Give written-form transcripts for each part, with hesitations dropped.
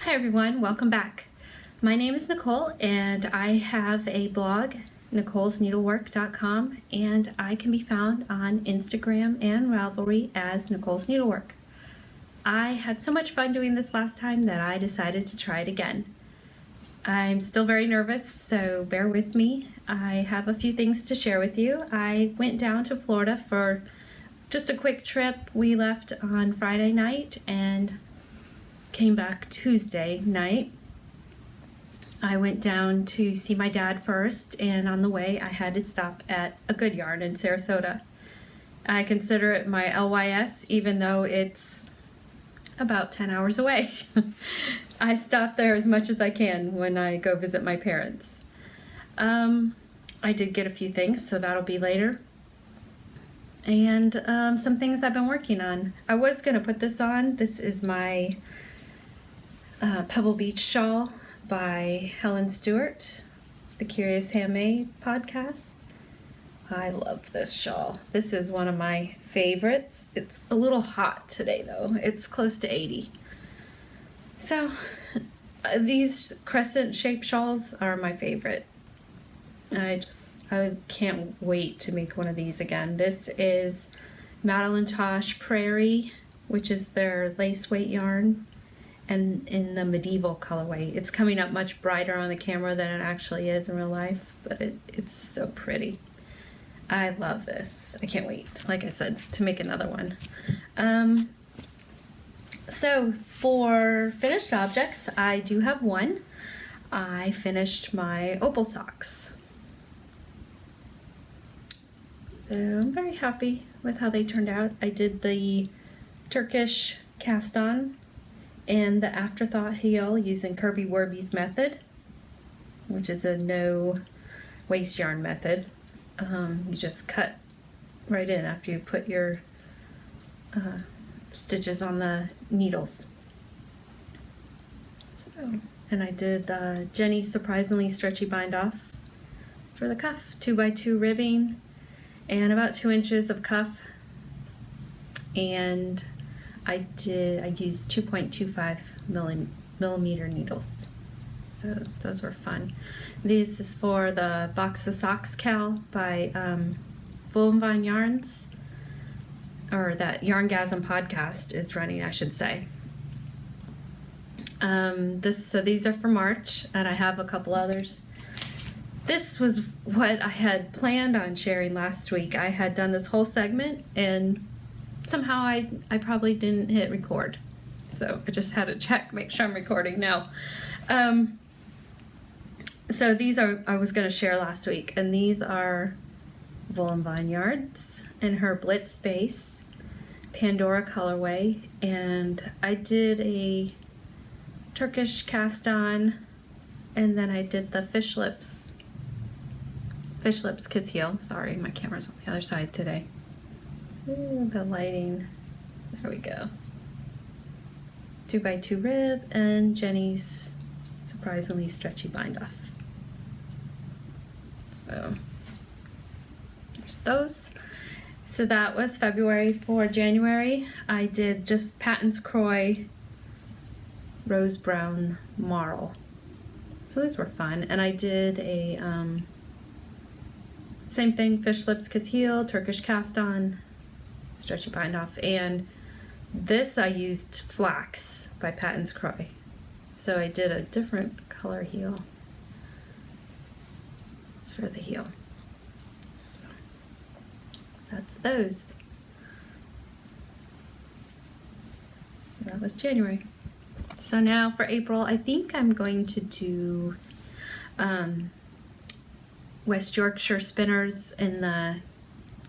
Hi everyone, welcome back. My name is Nicole and I have a blog, nicolesneedlework.com, and I can be found on Instagram and Ravelry as Nicole's Needlework. I had so much fun doing this last time that I decided to try it again. I'm still very nervous, so bear with me. I have a few things to share with you. I went down to Florida for just a quick trip. We left on Friday night and came back Tuesday night. I went down to see my dad first, and on the way I had to stop at a good yarn in Sarasota. I consider it my LYS even though it's about 10 hours away. I stop there as much as I can when I go visit my parents. I did get a few things, so that'll be later. And some things I've been working on. I was gonna put this on. This is my Pebble Beach shawl by Helen Stewart, the Curious Handmade podcast. I love this shawl. This is one of my favorites. It's a little hot today though. It's close to 80. So these crescent shaped shawls are my favorite. I can't wait to make one of these again. This is Madeline Tosh Prairie, which is their lace weight yarn, and in the medieval colorway. It's coming up much brighter on the camera than it actually is in real life, but it's so pretty. I love this. I can't wait, like I said, to make another one. So for finished objects, I do have one. I finished my opal socks. So I'm very happy with how they turned out. I did the Turkish cast on and the afterthought heel using Kirby Werby's method, which is a no waste yarn method. You just cut right in after you put your stitches on the needles. So, and I did Jenny's surprisingly stretchy bind off for the cuff, 2x2 ribbing and about 2 inches of cuff, and I used 2.25 millimeter needles. So those were fun. This is for the Box of Socks Cal by Wool and Vine Yarns, or that Yarngasm podcast is running, I should say. So these are for March, and I have a couple others. This was what I had planned on sharing last week. I had done this whole segment and somehow I probably didn't hit record. So I just had to check, make sure I'm recording now. So these I was going to share last week, and these are Wool and Vine Yards in her Blitz base, Pandora colorway, and I did a Turkish cast on, and then I did the fish lips kiss heel. Sorry, my camera's on the other side today. Ooh, the lighting. There we go. 2x2 rib and Jenny's surprisingly stretchy bind off. So there's those. So that was February. For January, I did just Patton's Croy Rose Brown Marl. So those were fun. And I did a same thing, fish lips kiss heel, Turkish cast on, stretchy bind off, and this I used Flax by Patton's Croy. So I did a different color heel for the heel. So that's those. So that was January. So now for April, I think I'm going to do West Yorkshire spinners in the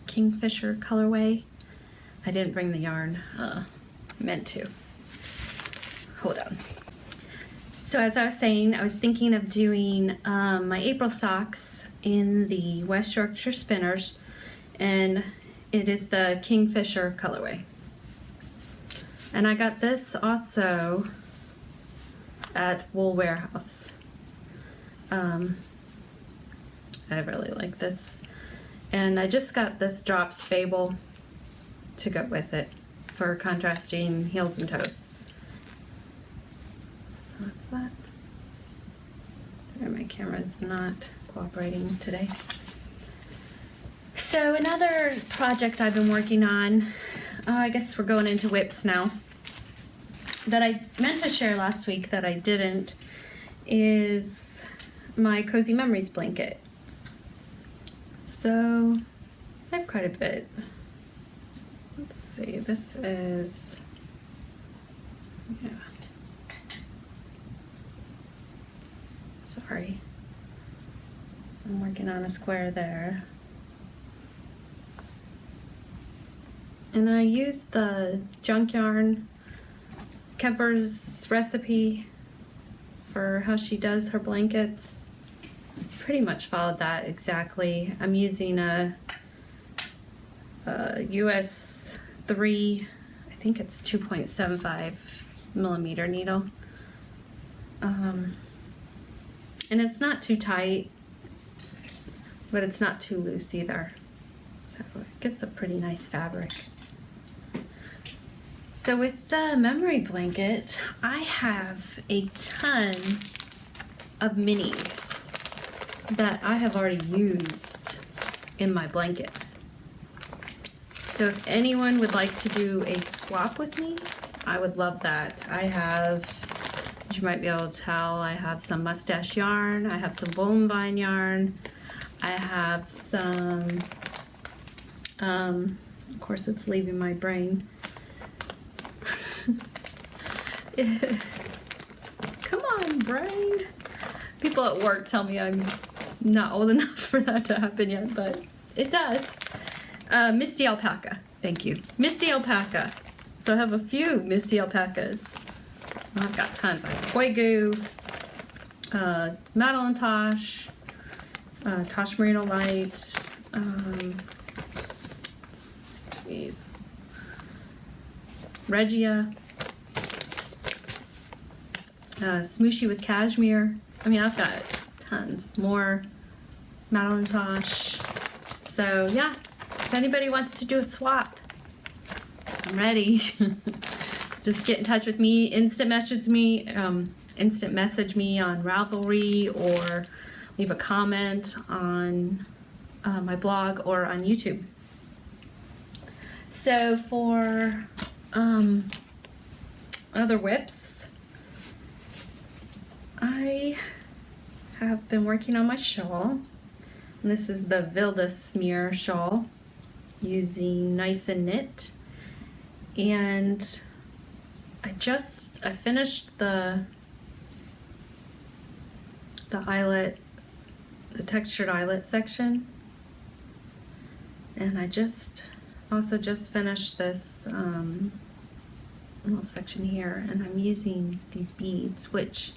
Kingfisher colorway. I didn't bring the yarn, meant to. Hold on. So as I was saying, I was thinking of doing my April socks in the West Yorkshire spinners, and it is the Kingfisher colorway. And I got this also at Wool Warehouse. I really like this. And I just got this Drops Fable to go with it for contrasting heels and toes. So that? There, my camera's not cooperating today. So another project I've been working on, I guess we're going into whips now, that I meant to share last week that I didn't, is my Cozy Memories blanket. So I have quite a bit. Let's see, this is, yeah. Sorry. So I'm working on a square there. And I used the junk yarn, Kemper's recipe for how she does her blankets. Pretty much followed that exactly. I'm using a US 3, I think it's 2.75 millimeter needle. And it's not too tight, but it's not too loose either. So it gives a pretty nice fabric. So with the memory blanket, I have a ton of minis that I have already used in my blanket. So if anyone would like to do a swap with me, I would love that. I have, as you might be able to tell, I have some mustache yarn, I have some bone vine yarn, I have some, of course it's leaving my brain. Come on, brain. People at work tell me I'm not old enough for that to happen yet, but it does. Misty alpaca, thank you. Misty alpaca. So I have a few Misty alpacas. Well, I've got tons. I have Koigu, Madeline Tosh, Tosh Merino Light, geez, Regia, Smooshy with Cashmere. I mean, I've got tons more. Madeline Tosh. So yeah, if anybody wants to do a swap, I'm ready. Just get in touch with me, instant message me on Ravelry, or leave a comment on my blog or on YouTube. So for other whips, I have been working on my shawl. And this is the Ville smear shawl using Nice and Knit. And I finished the eyelet, the textured eyelet section. And I also just finished this little section here, and I'm using these beads, which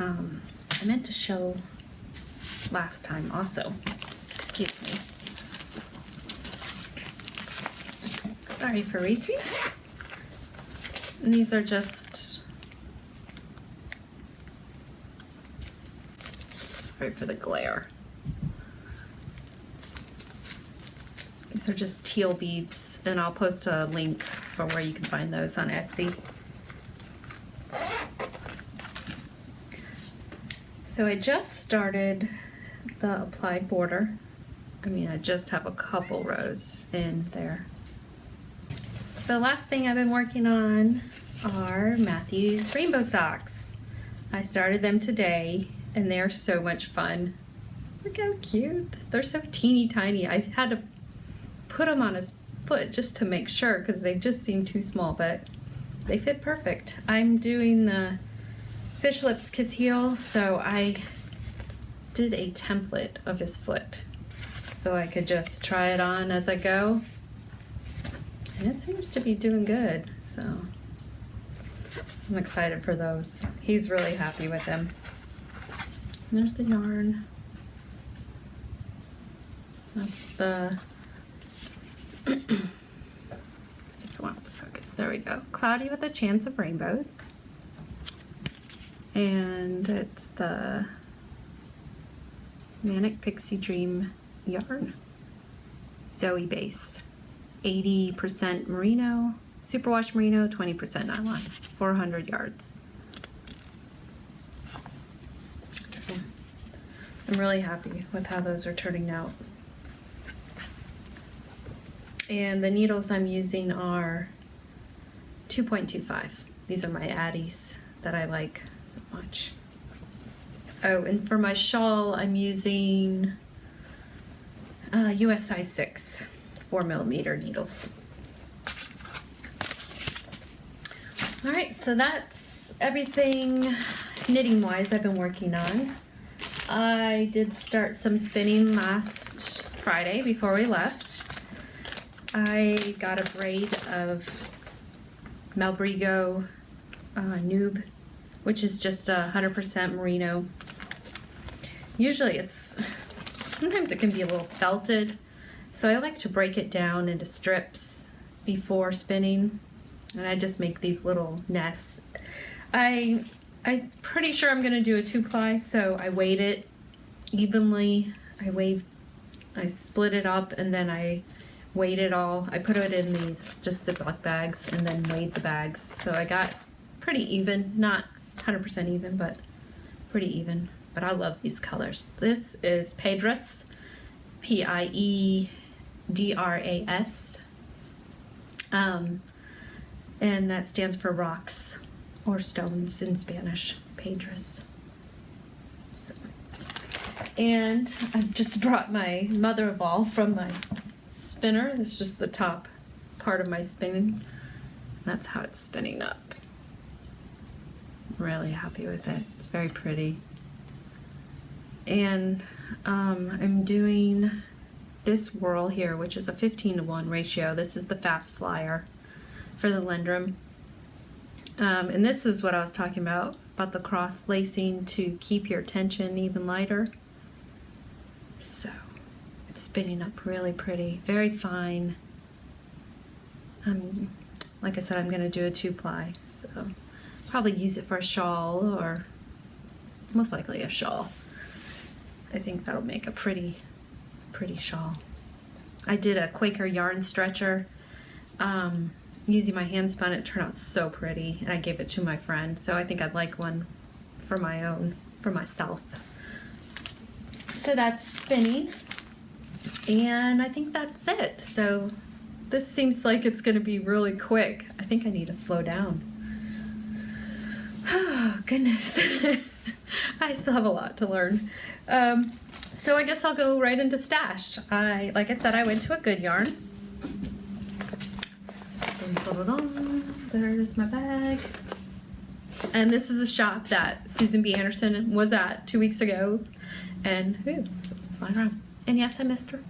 I meant to show last time also. Excuse me. Sorry for reaching. And these are just, sorry for the glare. These are just teal beads, and I'll post a link for where you can find those on Etsy. So I just started the applied border. I mean, I just have a couple rows in there. So the last thing I've been working on are Matthew's rainbow socks. I started them today, and they're so much fun. Look how cute. They're so teeny tiny. I had to put them on his foot just to make sure, because they just seem too small, but they fit perfect. I'm doing the Fish Lips Kiss Heel, so I did a template of his foot so I could just try it on as I go. And it seems to be doing good, so I'm excited for those. He's really happy with them. And there's the yarn. That's the, let's see if it wants to focus. There we go. Cloudy with a Chance of Rainbows. And it's the Manic Pixie Dream yarn. Zoe base. 80% merino, superwash merino, 20% nylon, 400 yards. I'm really happy with how those are turning out. And the needles I'm using are 2.25. These are my Addies that I like so much. Oh, and for my shawl, I'm using US size 6, 4mm needles. All right, so that's everything knitting-wise I've been working on. I did start some spinning last Friday before we left. I got a braid of Malbrigo Noob, which is just 100% merino. Usually sometimes it can be a little felted, so I like to break it down into strips before spinning, and I just make these little nests. I'm pretty sure I'm gonna do a 2-ply, so I weighed it evenly. I split it up, and then I weighed it all. I put it in these just Ziploc bags and then weighed the bags. So I got pretty even, not 100% even, but pretty even. But I love these colors. This is Piedras, Piedras. And that stands for rocks or stones in Spanish, Piedras. So. And I just brought my mother-of-all from my spinner. It's just the top part of my spinning. That's how it's spinning up. I'm really happy with it. It's very pretty. And I'm doing this whirl here, which is a 15-to-1 ratio. This is the fast flyer for the Lindrum. And this is what I was talking about the cross lacing to keep your tension even lighter. So it's spinning up really pretty, very fine. Like I said, I'm going to do a 2-ply, so probably use it for a shawl, or most likely a shawl. I think that'll make a pretty shawl. I did a Quaker yarn stretcher using my hand spun. It turned out so pretty, and I gave it to my friend, so I think I'd like one for myself. So that's spinning, and I think that's it. So this seems like it's going to be really quick. I think I need to slow down. Oh, goodness. I still have a lot to learn. So I guess I'll go right into stash. Like I said, I went to a Good Yarn. There's my bag. And this is a shop that Susan B. Anderson was at 2 weeks ago. And, flying around. And yes, I missed her.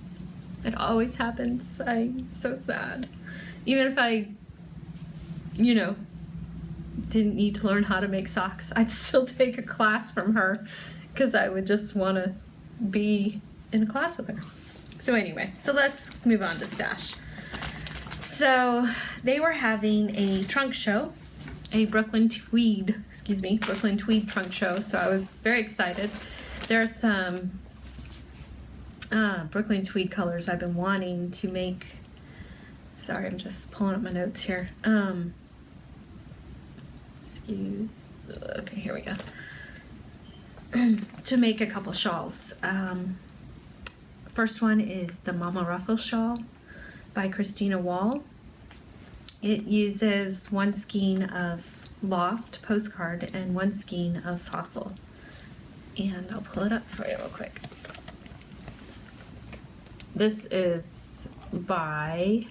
It always happens. I'm so sad. Even if I, didn't need to learn how to make socks, I'd still take a class from her because I would just want to be in a class with her. So anyway, so let's move on to stash. So they were having a trunk show, a Brooklyn Tweed trunk show. So I was very excited. There are some Brooklyn Tweed colors I've been wanting to make. Sorry, I'm just pulling up my notes here. Okay, here we go. To make a couple shawls. First one is the Mama Ruffle shawl by Christina Wall. It uses one skein of Loft postcard and one skein of Fossil. And I'll pull it up for you real quick. This is by,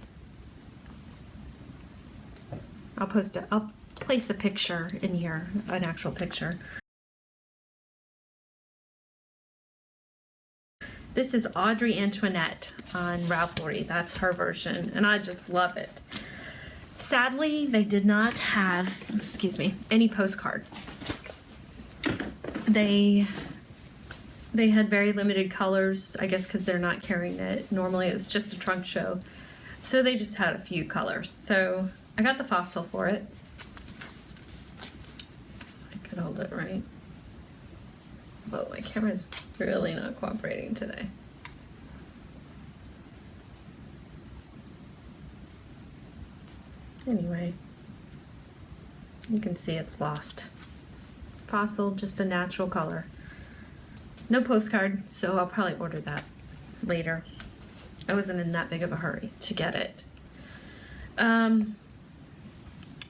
I'll place a picture in here, an actual picture. This is Audrey Antoinette on Ravelry. That's her version, and I just love it. Sadly, they did not have, any postcard. They had very limited colors, I guess because they're not carrying it. Normally it was just a trunk show. So they just had a few colors. So I got the Fossil for it. I could hold it right. Oh, my camera's really not cooperating today. Anyway, you can see it's Loft. Fossil, just a natural color. No postcard, so I'll probably order that later. I wasn't in that big of a hurry to get it.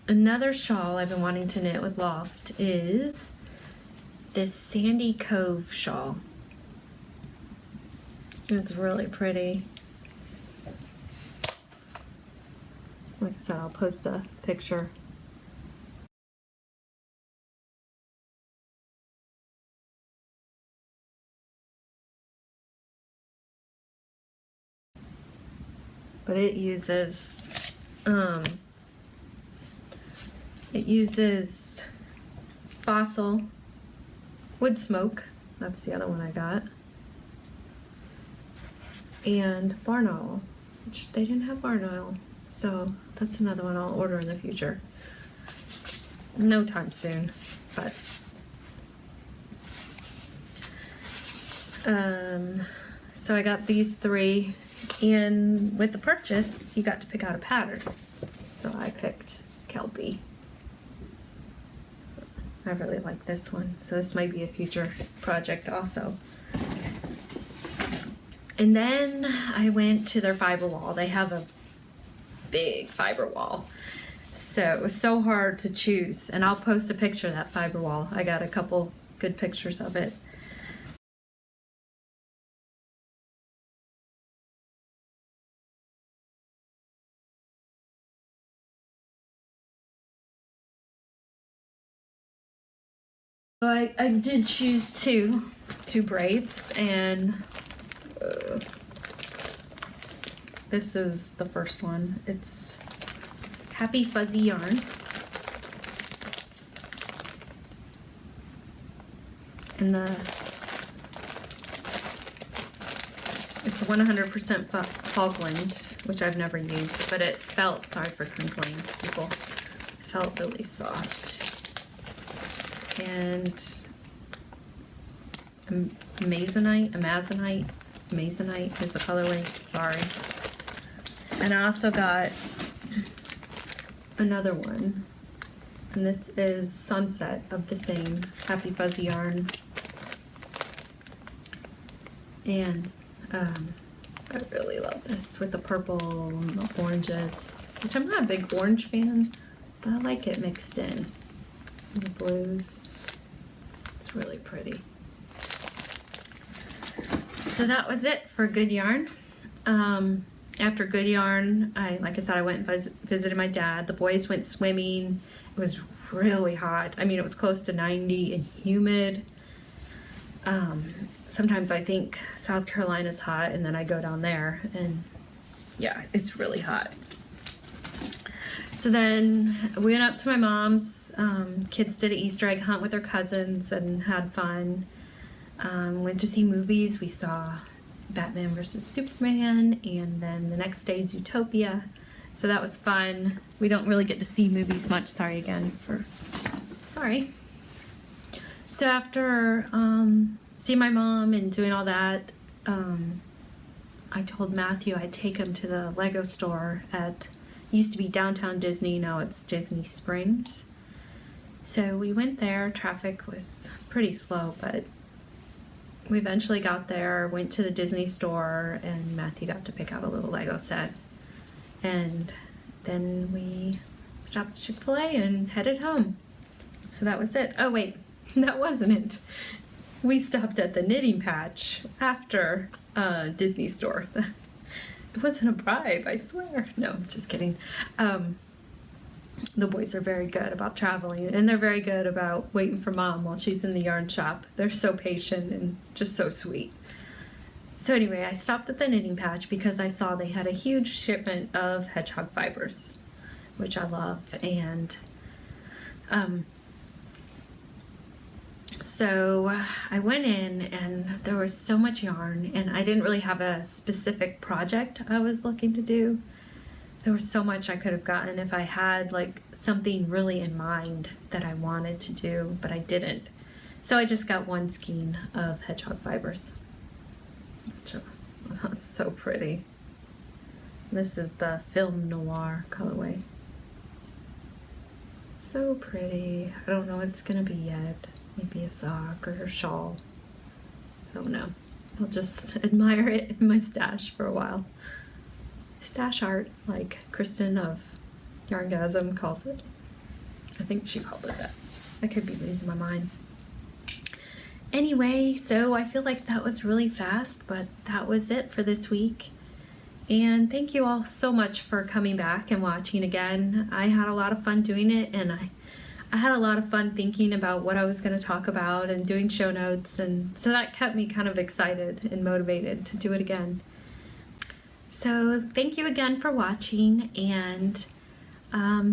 Another shawl I've been wanting to knit with Loft is this Sandy Cove shawl. It's really pretty. Like I said, I'll post a picture. But it uses fossil wood smoke. That's the other one I got. And barn oil, which they didn't have barn oil. So that's another one I'll order in the future. No time soon, but so I got these three, and with the purchase you got to pick out a pattern. So I picked kelpy. So I really like this one. So this might be a future project also. And then I went to their fiber wall. They have a big fiber wall. So it was so hard to choose. And I'll post a picture of that fiber wall. I got a couple good pictures of it. So I did choose two braids, and this is the first one. It's Happy Fuzzy yarn. And it's 100% Falkland, which I've never used, but it felt, sorry for crinkling people, it felt really soft. And Amazonite is the colorway, sorry. And I also got another one, and this is Sunset of the same Happy Fuzzy yarn. And I really love this with the purple and the oranges, which I'm not a big orange fan, but I like it mixed in. And the blues. It's really pretty. So that was it for Good Yarn. After Good Yarn, like I said, I went and visited my dad. The boys went swimming. It was really hot. I mean, it was close to 90 and humid. Sometimes I think South Carolina's hot, and then I go down there, and yeah, it's really hot. So then we went up to my mom's. Kids did an Easter egg hunt with their cousins and had fun. Went to see movies. We saw Batman vs. Superman, and then the next day Zootopia. So that was fun. We don't really get to see movies much. Sorry. So after seeing my mom and doing all that, I told Matthew I'd take him to the Lego store at, used to be Downtown Disney, now it's Disney Springs. So we went there. Traffic was pretty slow, but we eventually got there, went to the Disney store, and Matthew got to pick out a little Lego set. And then we stopped at Chick-fil-A and headed home. So that was it. Oh wait, that wasn't it. We stopped at the knitting patch after Disney store. It wasn't a bribe, I swear. No, just kidding. The boys are very good about traveling, and they're very good about waiting for mom while she's in the yarn shop. They're so patient and just so sweet. So anyway, I stopped at the knitting patch because I saw they had a huge shipment of hedgehog fibers, which I love. And so I went in, and there was so much yarn, and I didn't really have a specific project I was looking to do. There was so much I could have gotten if I had like something really in mind that I wanted to do, but I didn't. So I just got one skein of hedgehog fibers. That's so pretty. This is the Film Noir colorway. So pretty. I don't know what it's gonna be yet. Maybe a sock or a shawl. don't know. I'll just admire it in my stash for a while. Stash art, like Kristen of Yarngasm calls it. I think she called it that. I could be losing my mind. Anyway, so I feel like that was really fast, but that was it for this week. And thank you all so much for coming back and watching again. I had a lot of fun doing it, and I had a lot of fun thinking about what I was going to talk about and doing show notes, and so that kept me kind of excited and motivated to do it again. So thank you again for watching, and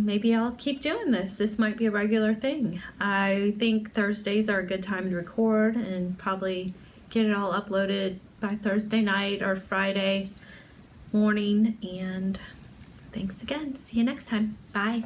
maybe I'll keep doing this. This might be a regular thing. I think Thursdays are a good time to record and probably get it all uploaded by Thursday night or Friday morning. And thanks again. See you next time. Bye.